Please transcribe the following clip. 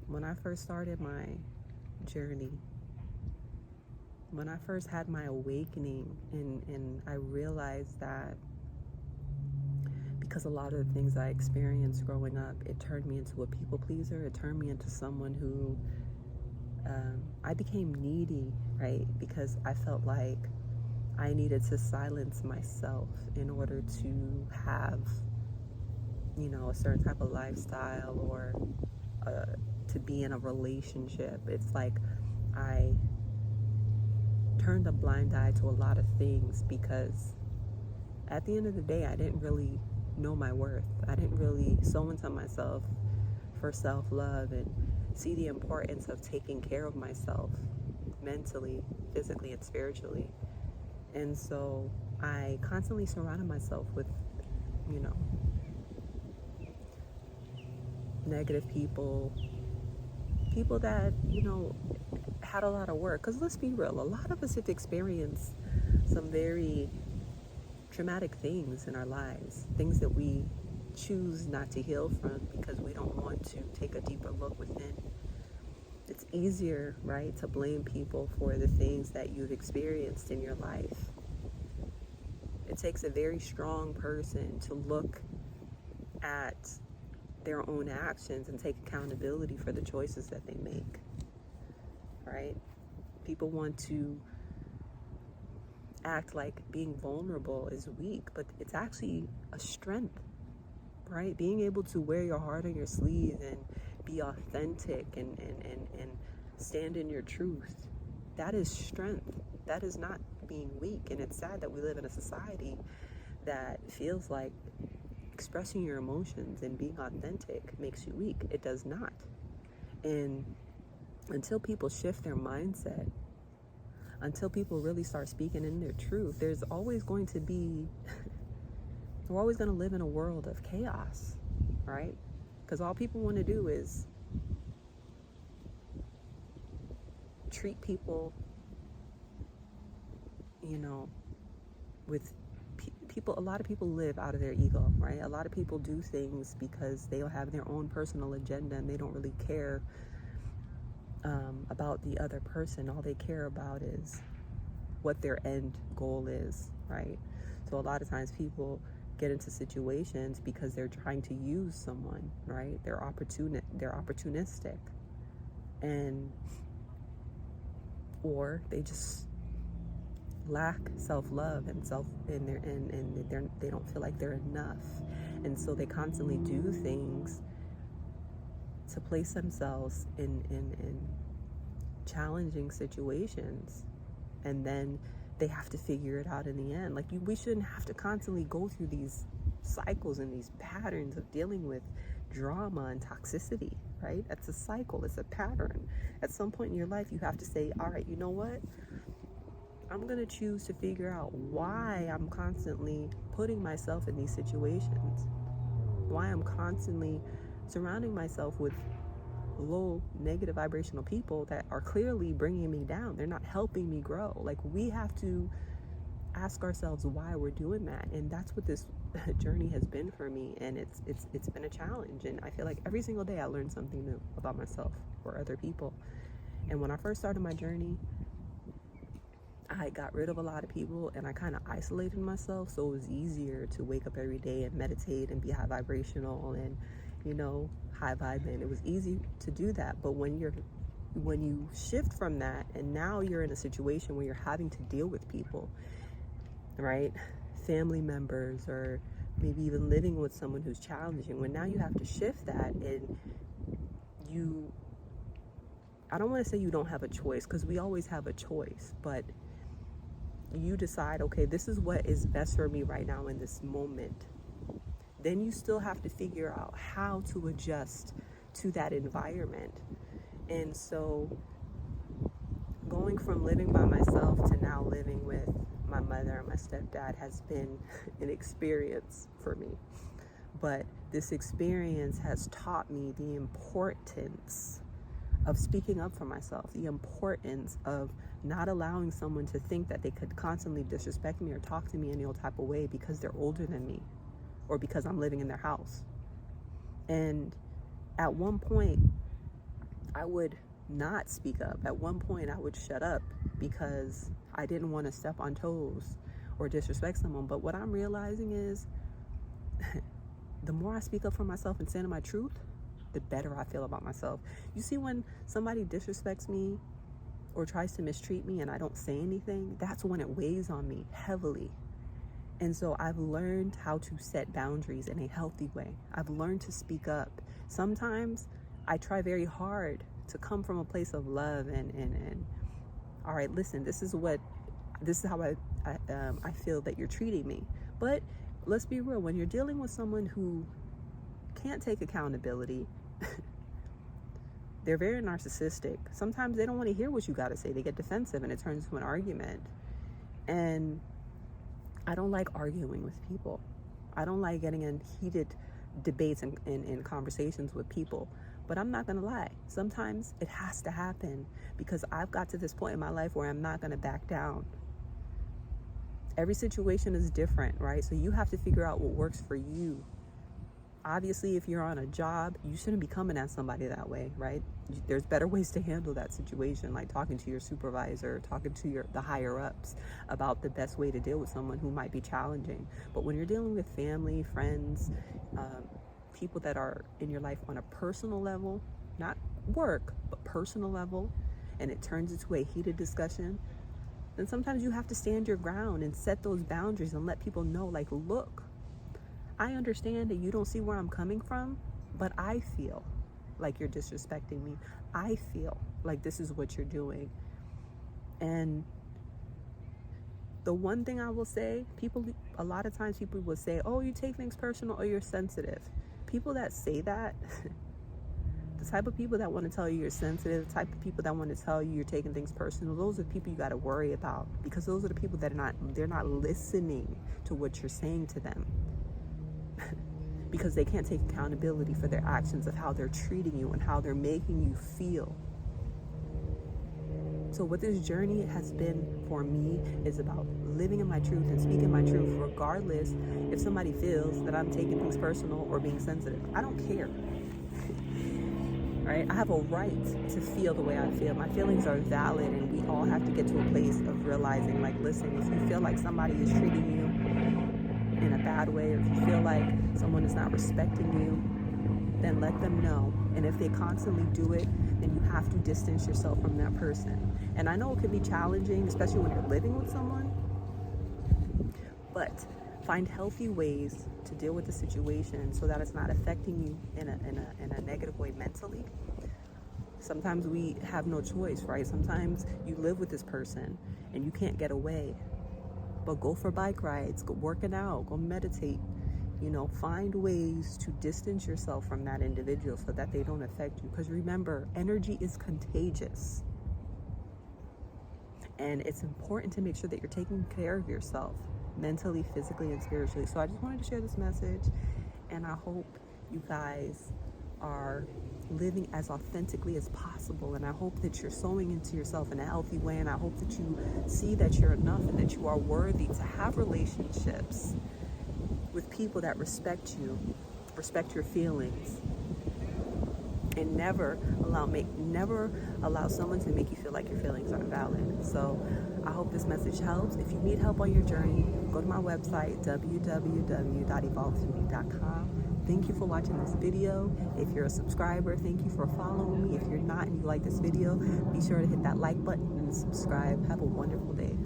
When I first started my journey, when I first had my awakening, and I realized that because a lot of the things I experienced growing up, it turned me into a people pleaser. It turned me into someone who I became needy, right? Because I felt like I needed to silence myself in order to have, a certain type of lifestyle, or to be in a relationship. It's like I turned a blind eye to a lot of things because at the end of the day, I didn't really know my worth. I didn't really sow into myself for self-love and see the importance of taking care of myself mentally, physically, and spiritually. And so I constantly surrounded myself with, you know, negative people that, had a lot of work. Because let's be real, a lot of us have experienced some very traumatic things in our lives, things that we choose not to heal from because we don't want to take a deeper look within. It's easier, right, to blame people for the things that you've experienced in your life. It takes a very strong person to look at their own actions and take accountability for the choices that they make, right? People want to act like being vulnerable is weak, but it's actually a strength, right? Being able to wear your heart on your sleeve and be authentic and stand in your truth, that is strength. That is not being weak. And it's sad that we live in a society that feels like expressing your emotions and being authentic makes you weak. It does not. And until people shift their mindset, until people really start speaking in their truth, there's always going to be, we're always going to live in a world of chaos, right? Because all people want to do is treat people, with people. A lot of people live out of their ego, right? A lot of people do things because they'll have their own personal agenda and they don't really care about the other person. All they care about is what their end goal is, right? So a lot of times people get into situations because they're trying to use someone, right? They're opportunistic, and or they just lack self-love and they don't feel like they're enough, and so they constantly do things to place themselves in challenging situations, and then they have to figure it out in the end. Like, we shouldn't have to constantly go through these cycles and these patterns of dealing with drama and toxicity, right? It's a cycle, it's a pattern. At some point in your life, you have to say, all right, you know what? I'm going to choose to figure out why I'm constantly putting myself in these situations, why I'm constantly surrounding myself with low negative vibrational people that are clearly bringing me down. They're not helping me grow. Like, we have to ask ourselves why we're doing that. And that's what this journey has been for me. And it's been a challenge. And I feel like every single day I learn something new about myself or other people. And when I first started my journey, I got rid of a lot of people and I kind of isolated myself, so it was easier to wake up every day and meditate and be high vibrational and, high vibing. It was easy to do that. But when you shift from that and now you're in a situation where you're having to deal with people, right? Family members, or maybe even living with someone who's challenging, when now you have to shift that, and I don't want to say you don't have a choice, because we always have a choice, but you decide, okay, this is what is best for me right now in this moment. Then you still have to figure out how to adjust to that environment. And so going from living by myself to now living with my mother and my stepdad has been an experience for me. But this experience has taught me the importance of speaking up for myself, the importance of not allowing someone to think that they could constantly disrespect me or talk to me any old type of way because they're older than me or because I'm living in their house. And at one point, I would not speak up. At one point, I would shut up because I didn't want to step on toes or disrespect someone. But what I'm realizing is the more I speak up for myself and stand in my truth, the better I feel about myself. You see, when somebody disrespects me or tries to mistreat me and I don't say anything, that's when it weighs on me heavily. And so I've learned how to set boundaries in a healthy way. I've learned to speak up. Sometimes I try very hard to come from a place of love and all right, listen, this is how I feel that you're treating me. But let's be real, when you're dealing with someone who can't take accountability, they're very narcissistic. Sometimes they don't want to hear what you got to say. They get defensive and it turns into an argument. And I don't like arguing with people. I don't like getting in heated debates and conversations with people. But I'm not going to lie. Sometimes it has to happen because I've got to this point in my life where I'm not going to back down. Every situation is different, right? So you have to figure out what works for you. Obviously, if you're on a job, you shouldn't be coming at somebody that way, right? There's better ways to handle that situation, like talking to your supervisor, talking to the higher ups about the best way to deal with someone who might be challenging. But when you're dealing with family, friends, people that are in your life on a personal level, not work, but personal level, and it turns into a heated discussion, then sometimes you have to stand your ground and set those boundaries and let people know, like, look, I understand that you don't see where I'm coming from, but I feel like you're disrespecting me. I feel like this is what you're doing. And the one thing I will say, a lot of times people will say, oh, you take things personal or you're sensitive. People that say that, the type of people that want to tell you you're sensitive, the type of people that want to tell you you're taking things personal, those are the people you got to worry about, because those are the people that they're not listening to what you're saying to them. Because they can't take accountability for their actions, of how they're treating you and how they're making you feel. So what this journey has been for me is about living in my truth and speaking my truth, regardless if somebody feels that I'm taking things personal or being sensitive. I don't care. Right? I have a right to feel the way I feel. My feelings are valid, and we all have to get to a place of realizing, like, listen, if you feel like somebody is treating you in a bad way, or if you feel like someone is not respecting you, then let them know. And if they constantly do it, then you have to distance yourself from that person. And I know it can be challenging, especially when you're living with someone, but find healthy ways to deal with the situation so that it's not affecting you in a negative way mentally. Sometimes we have no choice, right? Sometimes you live with this person and you can't get away. But go for bike rides, go working out, go meditate. Find ways to distance yourself from that individual so that they don't affect you. Because remember, energy is contagious. And it's important to make sure that you're taking care of yourself mentally, physically, and spiritually. So I just wanted to share this message, and I hope you guys are living as authentically as possible, and I hope that you're sowing into yourself in a healthy way, and I hope that you see that you're enough and that you are worthy to have relationships with people that respect you, respect your feelings, and never allow someone to make you feel like your feelings aren't valid. So I hope this message helps. If you need help on your journey, go to my website, www.evolvewithme.com. Thank you for watching this video. If you're a subscriber, thank you for following me. If you're not and you like this video, be sure to hit that like button and subscribe. Have a wonderful day.